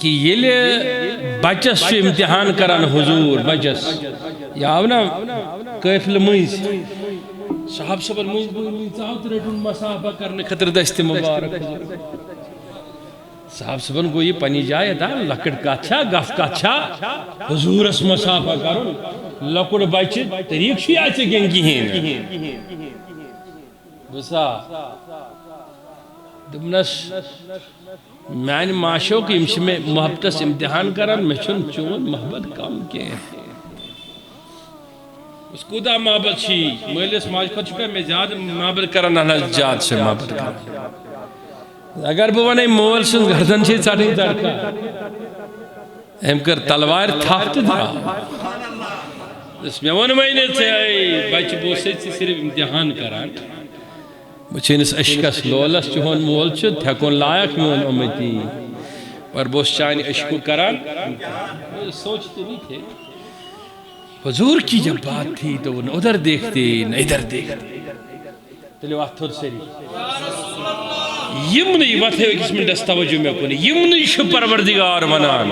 کہ یہ بچس امتحان کران حضور بچس یہ آو نا قافلہ مز صاحب صبر مز ژاو تو رٹن مسافہ کرنے خطر دست مبارک صاحب صبن گو یہ پنی جائے دا لکڑ کاتھا گف کاتھا حضورس مسافہ کرن لکڑ بچ طریق چھ آچے گنگی ہیں بسا دمنس میان معاشو کہ امشی میں محبت امتحان کرن میں چون چون محبت کم کے اس کو دا محبت چھی مہلس ماج خود چکا میں زیادہ محبت کرن انا جاد سے محبت کرن اگر بوانے مول سن گردن چھی چاٹیں چاٹکا ہم کر تلوار تھاپت دا اس میں ون مہینے سے آئی بچ بوسے سے صرف امتحان کران مچھنس اشکس لولس چون مول چھ تھکون لائق میون امتی پر بوس چانی اشکو کران سوچتے نہیں تھے حضور کی جب بات تھی تو وہ ادھر دیکھتے نہ ادھر دیکھتے تلو آتھر سری یمنی وقت ہے کس من دستا وجہ میں کنی یمنی شو پروردگار منان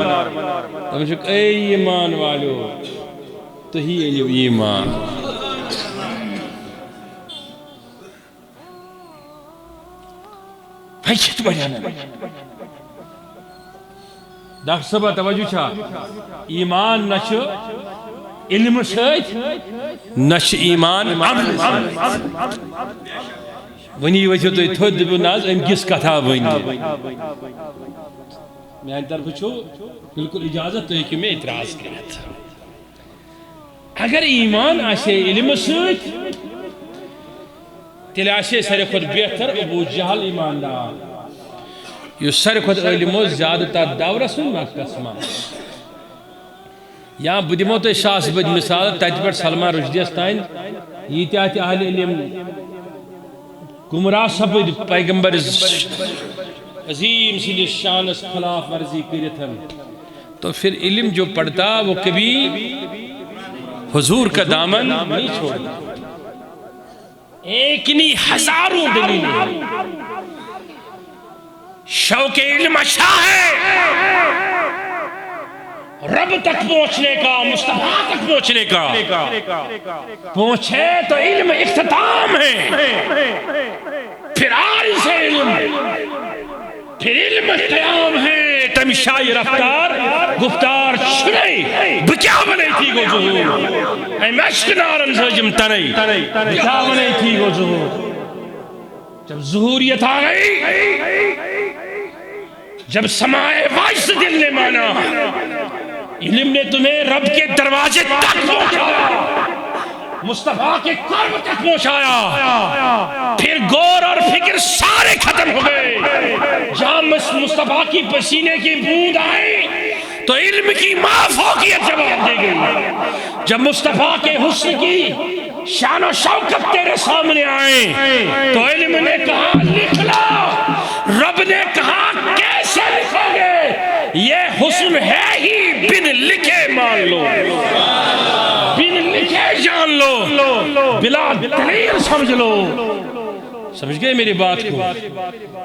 تو میں شک اے ایمان والو تو ہی ایمان بھائیت بجانا ڈاکٹر صاحب توجہ چھا ایمان نشو علم سیت نش ایمان عمل ونی وجہ تو تھود بناز ام کس کتھا ونی میان طرف چھو بالکل اجازت تو ہے کہ میں اعتراض کرت اگر ایمان آسے علم سیت تیل آسے سارے خود بہتر ابو جہل ایماندار یہ سارے خود علم زیادہ تر دورہ سن قسمہ یا بدمو تو شاس بج مثال تج پر سلمان رشدی استائن یہ تیات اہل علم گمراہ سبد پیغمبر عظیم سلی شان اس خلاف ورزی کرتن تو پھر علم جو پڑھتا وہ کبھی حضور کا دامن نہیں چھوڑتا ایک نہیں ہزاروں دلیل شوق علم اچھا ہے رب تک پہنچنے کا مصطفیٰ تک پہنچنے کا پہنچے تو علم اختتام ہے پھر عارض ہے علم پھر علم قیام ہے تمشائی رفتار گفتار چھنے بکیا بنے تھی گو ظہور اے مشک نارن سجم تنی بکیا بنے تھی گو ظہور جب ظہوریت آ گئی جب سمائے وائس دل نے مانا علم نے تمہیں رب کے دروازے تک پہنچایا مصطفیٰ کے قرب تک پہنچایا پھر غور اور فکر سارے ختم ہو گئے جہاں مصطفیٰ کی پسینے کی بوند آئی تو علم کی مافوقیت جواب دے گئی جب مصطفیٰ کے حسن کی شان و شوکت تیرے سامنے آئے تو علم نے کہا لکھ لو رب نے کہا کیسے لکھو گے یہ حسن ہے ہی بن لکھے مان لو بن لکھے جان لو بلا دلیل سمجھ لو سمجھ گئے میری بات کو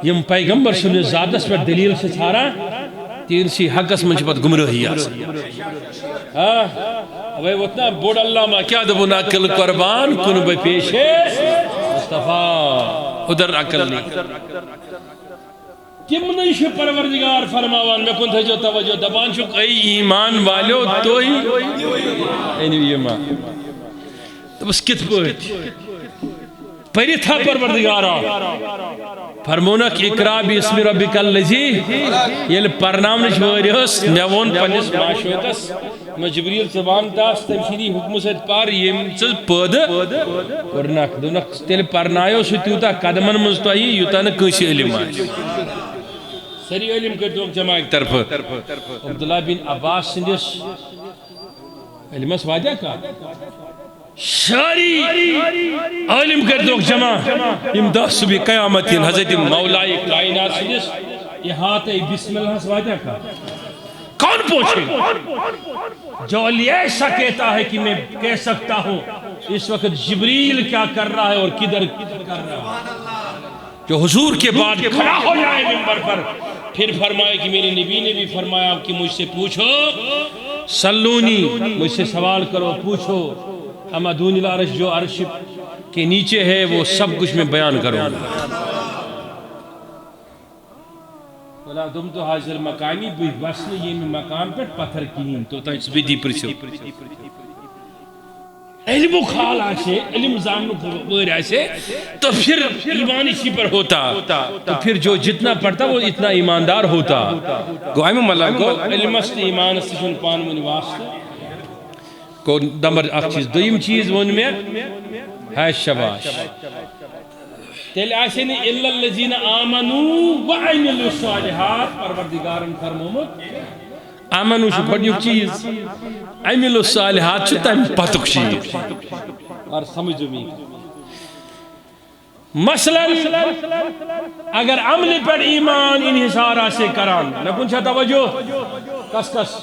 یہ پیغمبر صلی اللہ ذاتس پر دلیل سے چھارا تین سی حقس منچ پت گمراہی آسا اوہ اتنا بوڑ اللہ ما کیا دبو ناکل قربان کنو بے پیشے مصطفیٰ ادھر عقل نہیں کم نیش پروردگار فرماوان میں کن تھا جو توجہ دبان چک ای ایمان والو تو ہی اینی ایمان تو بس کت پوٹ پری تھا پروردگارا فرمونک اقرا باسم ربک الذی یل پرنام نش وریس میون پنس معشوقس میں جبریل زبان داس تمشیدی حکم سے پار یم چز پد ورنک دونک تیل پرنایو ستیوتا قدمن مزتوئی یوتا نہ کنسی علم آئی سری علم کرتے وقت جمع ایک طرف عبداللہ بن عباس سندس علم اس وعدہ کا ساری علم کرتے وقت جمع امداد صبح قیامتین حضرت مولائی کائنات سندس احاطہ بسم اللہ اس وعدہ کا کون پوچھے جو علی ایسا کہتا ہے کہ میں کہہ سکتا ہوں اس وقت جبریل کیا کر رہا ہے اور کدھر کر رہا ہے جو حضور کے بعد کھڑا ہو جائے منبر پر پھر فرمایا کہ میرے نبی نے بھی فرمایا کہ مجھ سے پوچھو سلونی، مجھ سے سوال کرو پوچھو، اما دون العرش، جو عرش کے نیچے ہے وہ سب کچھ میں بیان کروں گا. ولا دم تو حاضر مقامی بس یہ مقام پر پتھر کہین تو تس بدی پرسو علم و خال آسے، علم زامن خبر آسے تو پھر ایمان اسی پر ہوتا، تو پھر جو جتنا پڑھتا وہ اتنا ایماندار ہوتا. گو آئیم ملک گو علم است ایمان است شن پان منی واسطہ کو نمبر اخ چیز. دویم چیز ون میں ہے شباش تیل آسینی الا الذین آمنوا وعملوا الصالحات. پروردگارن فرمومت آمنو شو بڑیو چیز، عملوا الصالحات شو تم پتک چیز اور سمجھو می. مثلا اگر عمل پر ایمان انحصار سے کران نہ پوچھا توجہ کس کس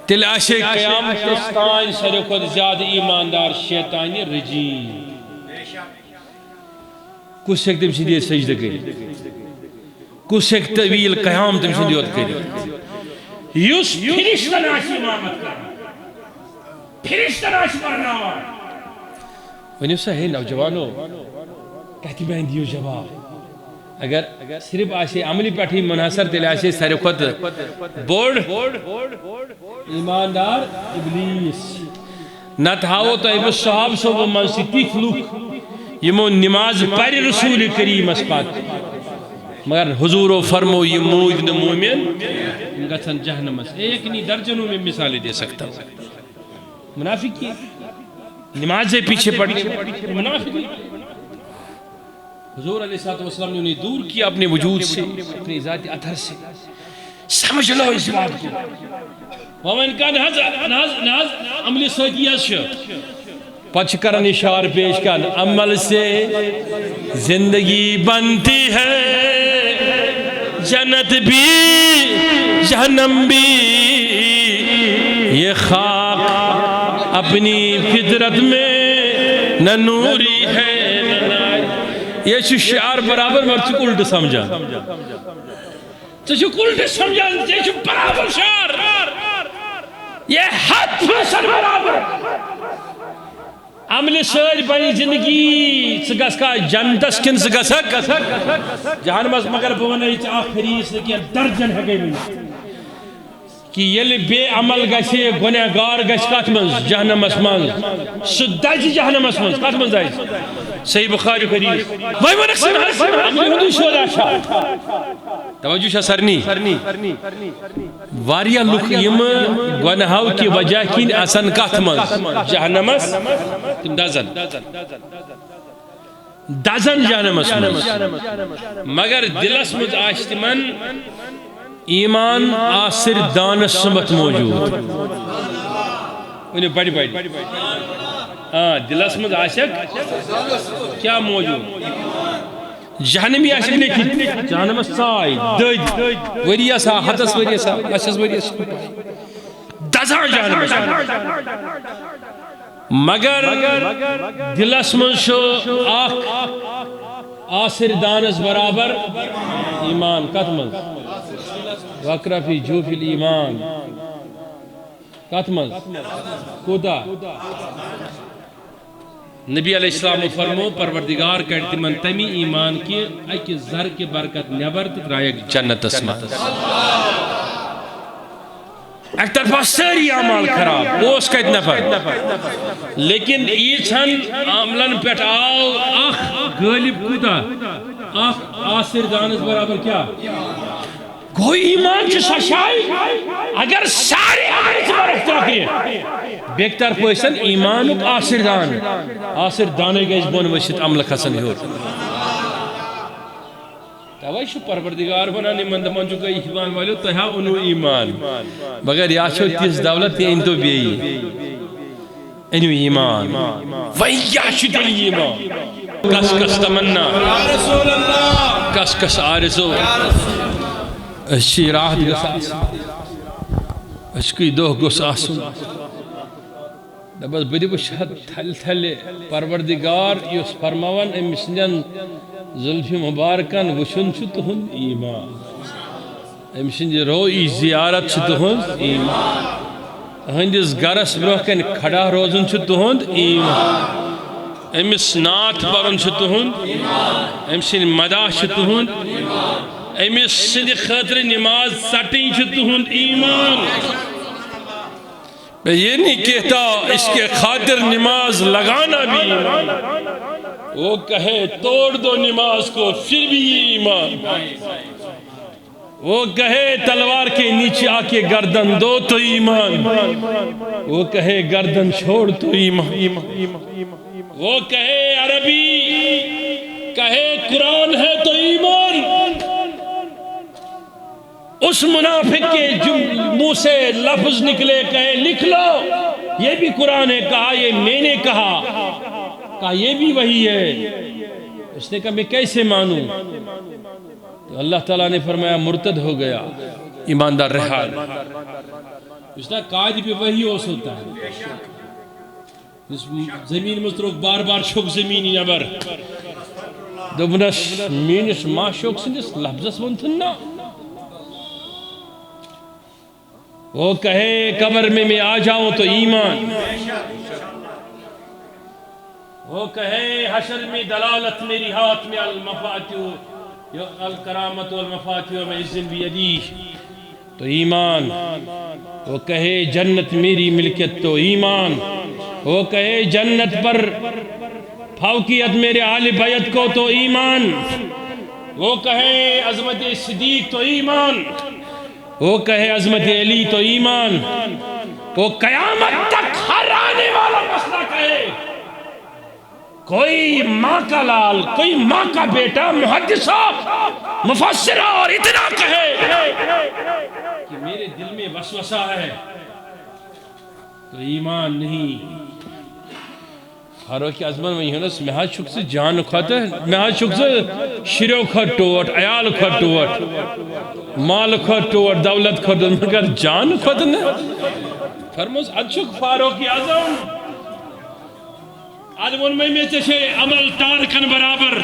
تیل آسے قیامت استان سارے خود زیادہ ایماندار شیطانی رجیم. کس ایک تم سیدھے سجدہ کری، کس ایک طویل قیام تم سیدھے ہوت کری. یوس پھرشتہ ناش امامت کر، پھرشتہ ناش پڑھناوا. ونیو سا ہے نوجوانو کہتی میں دیو جواب. اگر صرف آسے عملی پٹھی منحصر تیل آسے سارے خود بورڈ ایماندار ابلیس نہ تھاو تو ابو صحاب سو وہ منصیتی فلوک یمو نماز پر رسول کریم اسپات مگر حضور و فرمو یہ موجد مومن گتھن جہنم اس. ایک نہیں درجنوں میں مثالیں دے سکتا ہوں. منافق کی نماز سے پیچھے پڑی منافق. حضور علیہ السلام نے انہیں دور کیا اپنے وجود سے، اپنی ذاتی اثر سے. سمجھ لو اس بات کو. ومن کا ناز عملی صدیت شو پچھ کرن اشار پیش کر. عمل سے زندگی بنتی ہے، جنت بھی جہنم بھی. یہ خاک اپنی فطرت میں نہ نوری ہے نہ ناری. یہ شعار برابر مرچک الٹ سمجھا، تو الٹ سمجھا یہ برابر شعار، یہ حد فیصل برابر. عمل سر بنی زندگی سگس کا جنتس کن سگسک جہنمس مگر بونا یہ آخری اس لیے درجن ہے گئی کہ یہ بے عمل گشے گنہگار گش کات منز جہنمس منز سدج جہنمس منز کات منز آئی صحیح بخاری حدیث. وہی منقسم عمل ہندو شولا شاہ توجہ شاہ سرنی واریا لوک یم گنہاو کی وجہ کین آسان کات منز جہنمس تم دزن جہنمس منز مگر دلس مز آشتمن ایمان آسر دانس سمت موجود. انہیں بڑی بڑی دلس مز آشک کیا موجود جہنمی آشک لیکن جہنمس سائی دد وریا سا حدث وریا سا لشس وریا سا دزان جہنمس مگر دلس مز شو آسر دانس برابر ایمان کت مز وقرہ فی جوف الایمان کت مز کودا. نبی علیہ السلام فرمو پروردگار کرتی من تمی ایمان کی اکی زر کے برکت نیبر ترائیک جنت اسمت. ایک طرف ساری اعمال خراب اوس کت نفر لیکن یہ چھن عملن پیٹ آو اخ غالب کودا اخ آسر دانس برابر کیا کوئی ایمان کی سشائی اگر سارے عمل سے برکت رکھئے بیکتر پویسن ایمانک آسر دان آسر دانے گئے اس بون وشت عمل خسن ہور. توائی شو پروردگار بنانے مندمان جو کئی ایمان والے تو ہاں انہوں ایمان مگر یا چھو تیس دولت یا انتو بیئی انہوں ایمان وَيَّا شُدِل ایمان. کس کس تمنا کس کس آرزو اشی راحت گس آسن اشکی دوہ گس آسن بس بدی بشہد تھل تھل پروردگار یوس فرماون امسنین زلف مبارکن وشن چھ تہند ایمان ام سند روئی زیارت چھ تہند ایمان اہندس گرس برہ کن کھڑا روزن چھ تہند ایمان امس نعت پرن چھ تہند ام سند مداح چھ تہند امس سند خاطر نماز سٹیں چھ تہند ایمان میں یہ نہیں کہتا اس کے خاطر نماز لگانا بھی ایمان وہ کہے توڑ دو نماز کو پھر بھی یہ ایمان وہ کہے تلوار کے نیچے آ کے گردن دو تو ایمان وہ کہے گردن چھوڑ تو ایمان وہ کہے عربی کہے قرآن ہے تو ایمان اس منافق کے منہ سے لفظ نکلے کہے لکھ لو یہ بھی قرآن ہے کہا یہ میں نے کہا یہ بھی وہی ہے اس نے کہا میں کیسے مانوں تو اللہ تعالیٰ نے فرمایا مرتد ہو گیا ایماندار رہا اس نے قائد بھی وہی اوس ہوتا ہے زمین مستروک بار بار شک زمینی نبر دوبنس مینس ما شک سندس لفظس ونتن نا وہ کہے قبر میں آ جاؤں تو ایمان وہ کہے حشر میں دلالت میری ہاتھ میں المفاتیو الکرامت والمفاتیو میں عزن بیدی تو ایمان وہ کہے جنت میری ملکت تو ایمان وہ کہے جنت پر فوقیت میرے اہل بیت کو تو ایمان وہ کہے عظمت صدیق تو ایمان وہ کہے عظمت علی تو ایمان وہ قیامت تک ہر آنے والا مسئلہ کہے کوئی ماں کا لال کوئی ماں کا بیٹا محدثہ مفسرہ اور اتنا کہے کہ میرے دل میں وسوسہ ہے تو ایمان نہیں فاروق اعظم میں یونس مہا شک سے جان کھاتا ہے مہا شک سے شریو کھٹ ٹوٹ عیال کھٹ ٹوٹ مال کھٹ ٹوٹ دولت کھٹ ٹوٹ مگر جان کھٹ نہیں فرموز اچھک فاروق اعظم اد ون میں چشے عمل تارکن برابر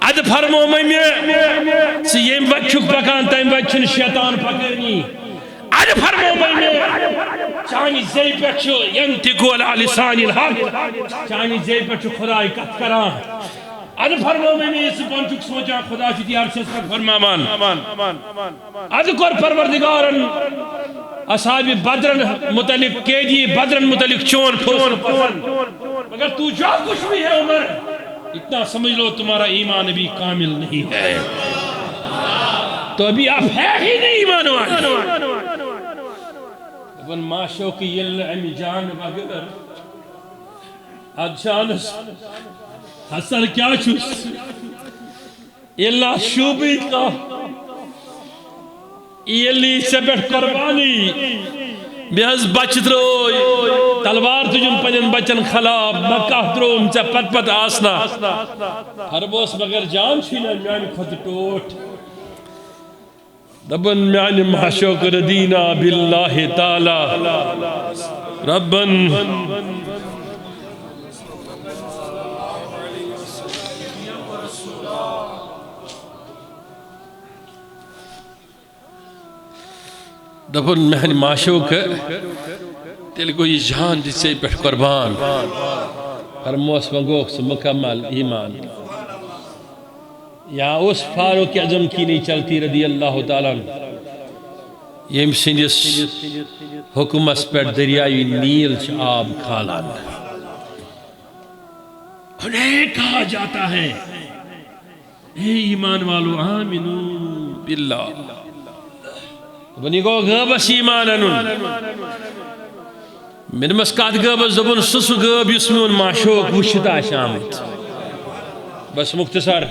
اد فرمو میں سے یہ بچک پکان تیم بچن شیطان پکرنی اد فرمو میں چانی زی پچو ینتقو علی لسان الحق چانی زی پچو خدای کت کران اد فرمو میں اس پنچک سوچا خدا چیتی عرشت پر فرمامان اد کر پروردگارن اصحاب بدرن متعلق قیدی بدرن متعلق چون پسند مگر تو جو کچھ بھی ہے عمر اتنا سمجھ لو تمہارا ایمان ابھی کامل نہیں ہے تو ابھی آپ ہے ہی نہیں ایمان والے ابن ماشو کی یل امی جان بگر ادشانس حسر کیا چوس اللہ شوبی کا یلی سے بیٹھ قربانی بیاز بچت روئی تلوار تجھن پنن بچن خلاب مکہ دروم چا پت پت آسنا ہر بوس مگر جان چھینا میانی خود ٹوٹ دبن میانی محشوک ردینا باللہ تعالی ربن دفن مہنی معشوق تیل کوئی جان جسے پیٹ قربان ہر موس مگوک سے مکمل ایمان یا اس فاروق اعظم کی نہیں چلتی رضی اللہ تعالیٰ یم سندس حکمس پر دریائی نیل آب کھالان انہیں کہا جاتا ہے اے ایمان والو آمنو باللہ بنی گو غابس ایمان انون من مسکات غابس دبن سسو غاب یسمیون معشوق وشتا شامت بس مختصر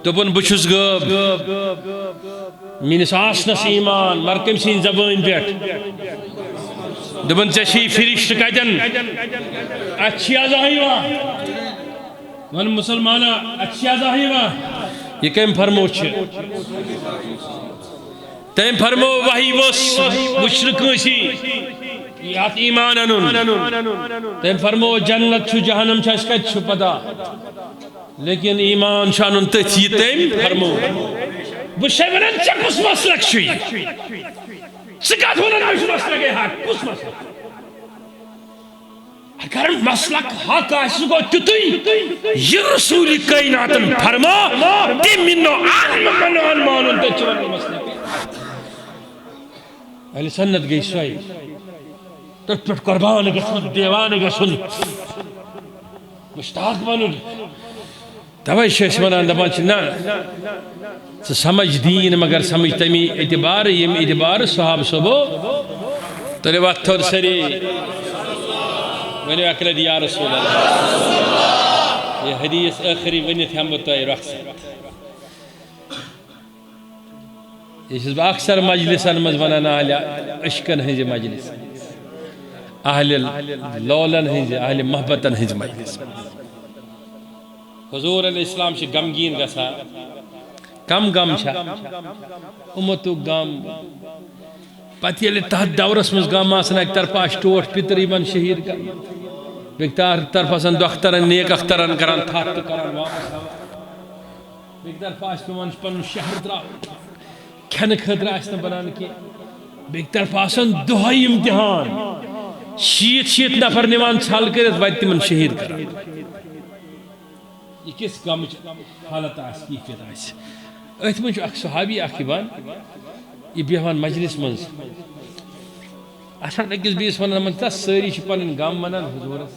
دبن بچس غاب منس آسنس ایمان مرکم سین زبان پیٹ دبن چشی فرشت کتن اچھی آزاہی وا من مسلمانا اچھی آزاہی وا یہ کم فرموچ تم فرمو وحی وس مشرکسی یات ایمان انن تم فرمو جنت چھو جہنم چھو اس کت چھو پتا لیکن ایمان شانن تھی تم فرمو بشے ونن چا کس مسلک شوی سکات ونن مش مسلک حق کس مسلک اگر مسلک حق آس گو تیتھی یہ رسول کائناتن فرما تم منو آن مانن تے چون مسلک اہل سنت گئی سوئی تت پہ قربان گھن دیوان گھن مشتاق بنن توے ونان دپان نا ث سمجھ دین مگر سمجھ تمی اعتبار یم اعتبار صحاب صبو تلے وقت تھوڑ سری ونیو اکلد یا رسول اللہ یہ حدیث آخری ونیت ہم بتائی رخصت یہ چھس با اکثر مجلسن مز ونان اہل عشقن ہنز مجلس اہل لولن ہنز اہل محبتن ہنز مجلس حضور علیہ السلام سے غمگین گسا کم غم چھا امتو غم پتہ ییٚلہِ تحت دورس مز غم آسان اکہ طرف ٹوٹ پتر یمن شہید کر بیٚکہِ طرف آسان دخترن نیک اخترن کران تھت تہٕ کران واپس بیٚکہِ طرف آسہِ پیوان پنُن شہر تراوُن کھٮ۪نہٕ خٲطرٕ آسہِ نہٕ بنان کینٛہہ بیٚکہِ طرف آسان دۄہے امتحان شیٖت نفر نِوان ژھل کٔرِتھ وتہِ تِمن شہید کران یہ کس غمچ حالت آس کیفیت آس ات من اخ صحابی اخ یہ بیہوان مجلس مز آسان أکِس بیٚیِس ونان من تس سٲری چھِ پنٕنۍ غم ونان حضورس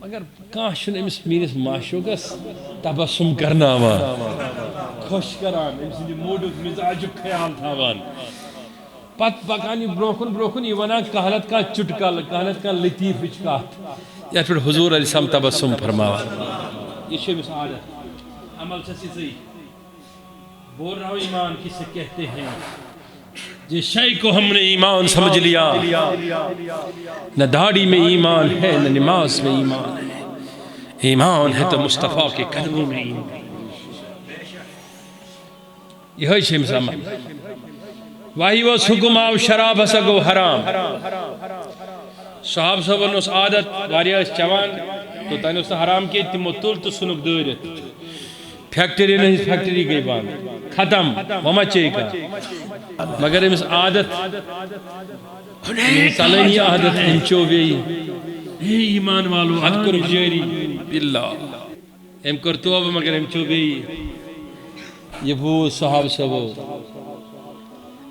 مگر کانٛہہ چھُنہٕ أمِس میٲنِس معشوقس تبسم کرناوان خوش کران أمۍ سٕنٛدِ موڈُک مزاجُک خیال تھاوان پتہٕ پکان یہِ برونٛہہ کُن یہِ ونان کانٛہہ نتہٕ کانٛہہ چُٹکل کانٛہہ نتہٕ کانٛہہ لطیفٕچ کتھ یتھ پٮ۪ٹھ حضور علیہ السلام تبسم فرماوان یہ چھِ أمِس عادت عمل چھس یِژٕے بول رہا ہوں ایمان کسے کہتے ہیں جس شے کو ہم نے ایمان سمجھ لیا نہ داڑھی میں ایمان ہے نہ نماز میں ایمان ہے ایمان ہے تو مصطفیٰ کے قدموں میں ایمان یہ چھِ أمِس عمل واہی اوس حکم آو شراب ہسا گو حرام صحاب صاحبن اس عادت واریاہ ٲسۍ چٮ۪وان توٚتانۍ اوس نہٕ حرام کینٛہہ تِمو تُل تہٕ ژھُنُکھ دٲرِتھ فیکٹری ہٕنٛز فیکٹری گئی بند ختم وما چے کا مگر أمِس عادت ژلٲنی عادت أمۍ چیو بیٚیہِ اے ایمان والو اتھ کوٚرُکھ جٲری باللہ أمۍ کوٚر توبہٕ مگر أمۍ چیو بیٚیہِ یہ بوٗز صحاب صٲبو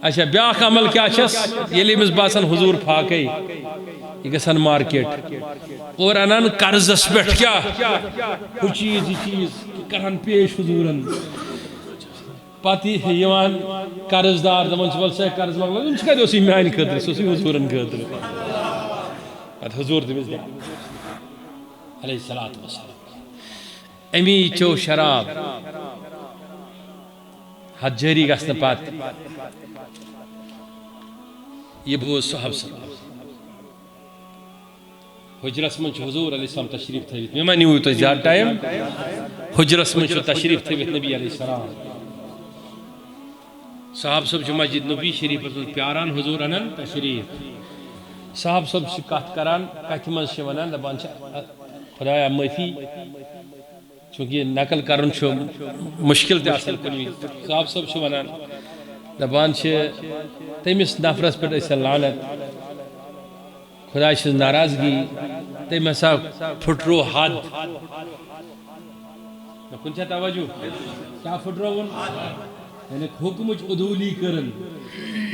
اچھا بیاکھ عمل کیا چھس ییٚلہِ أمِس باسان حضور پھاکے یہ گژھان مارکیٹ اور انان قرضس پٮ۪ٹھ کیا ہُہ چیٖز یہِ چیٖز کران پیش حضورن پتہٕ یِوان قرض دار دپان چھِ ول سا قرض مۄکلاو یِم چھِ کتہِ اوس یہِ میانہِ خٲطرٕ سُہ اوس یہِ حضورن خٲطرٕ پتہٕ حضور تٔمِس علیہ الصلوۃ والسلام امی چیو شراب حد جٲری گژھنہٕ پتہٕ یہ بوز صحاب صاحب حجرس من حضور علیہ السلام تشریف تھوت مے ما نیو تُہۍ زیادٕ ٹایم حجرس من تشریف تھوت نبی علیہ السلام صحاب صاحب مسجد نبی شریفس من پیاران حضور انن تشریف صحاب صاحب سے کت کران کتھ من ونان دپان خدایا معافی چونکہ نقل کرن مشکل تہ آسان کُنہِ وِزِ صحاب صاحب ونان دپان تمس نفرس پہ لعنت خدا چھس ناراضگی تم ہسا پھٹرو حد کن چھا توجہ کیا پھٹرون یعنی حکمچ عدولی کرن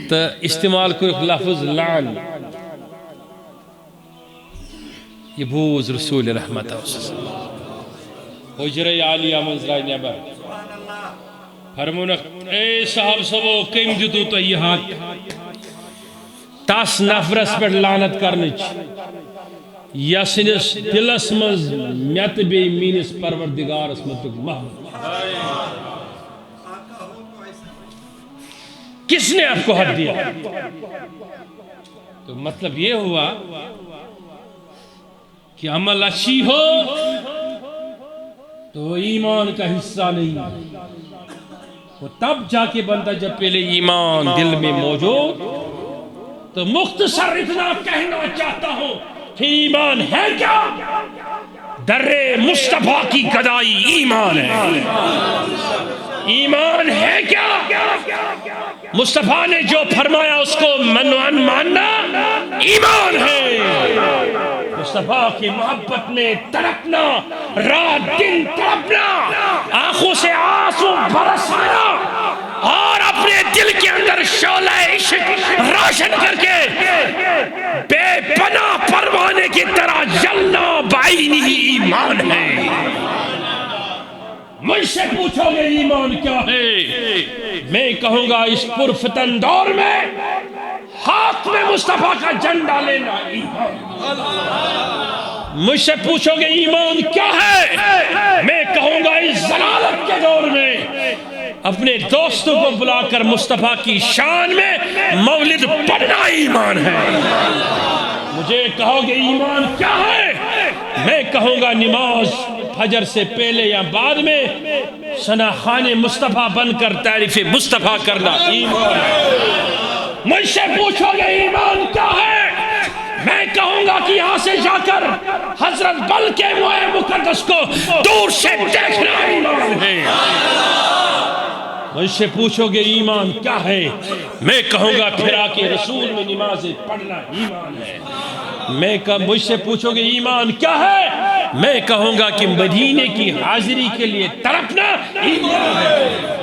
تو استعمال کر لفظ لعن یہ بوز رسول رحمت حجرہ عالیہ منز راج نبر فرمونک اے صاحب صبو کم دیتو تو یہ حق تاس نفرس پر لعنت کرنچ یسنس دلس مز میت بی مینس پروردگارس متک محمد کس نے آپ کو حق دیا تو مطلب یہ ہوا کہ عمل اچھی ہو تو ایمان کا حصہ نہیں وہ تب جا کے بنتا جب پہلے ایمان دل میں موجود. تو مختصر اتنا کہنا چاہتا ہوں کہ ایمان ہے کیا؟ در مصطفیٰ کی گدائی ایمان ہے. ایمان ہے کیا؟ مصطفیٰ نے جو فرمایا اس کو منوان ماننا ایمان ہے. مصطفیٰ کی محبت میں تڑپنا، رات دن تڑپنا، آنکھوں سے آنسو برسانا اور اپنے دل کے اندر شعلہ عشق روشن کر کے بے پناہ پروانے کی طرح جلنا بعینی ہی ایمان ہے. مجھ سے پوچھو گے ایمان کیا ہے، میں کہوں گا اس پرفتن دور میں ہاتھ میں مصطفیٰ کا جھنڈا لینا ایمان. مجھ سے پوچھو گے ایمان کیا ہے، میں کہوں گا اس ضلالت کے دور میں اپنے دوستوں کو بلا کر مصطفیٰ کی شان میں مولد پڑھنا ایمان ہے. مجھے کہو گے ایمان کیا ہے، میں کہوں گا نماز فجر سے پہلے یا بعد میں ثناخوان مصطفیٰ بن کر تعریف مصطفیٰ کرنا ایمان ہے. مجھ سے پوچھو گے ایمان کیا ہے، میں کہوں گا کہ یہاں سے جا کر حضرت بل کے موئے مقدس کو دور سے دیکھنا ایمان ہے. مجھ سے پوچھو گے ایمان کیا ہے، میں کہوں گا پھرا کے رسول میں نمازیں پڑھنا ایمان ہے. مجھ سے پوچھو گے ایمان کیا ہے، میں کہوں گا کہ مدینے کی حاضری کے لیے تڑپنا ایمان ہے.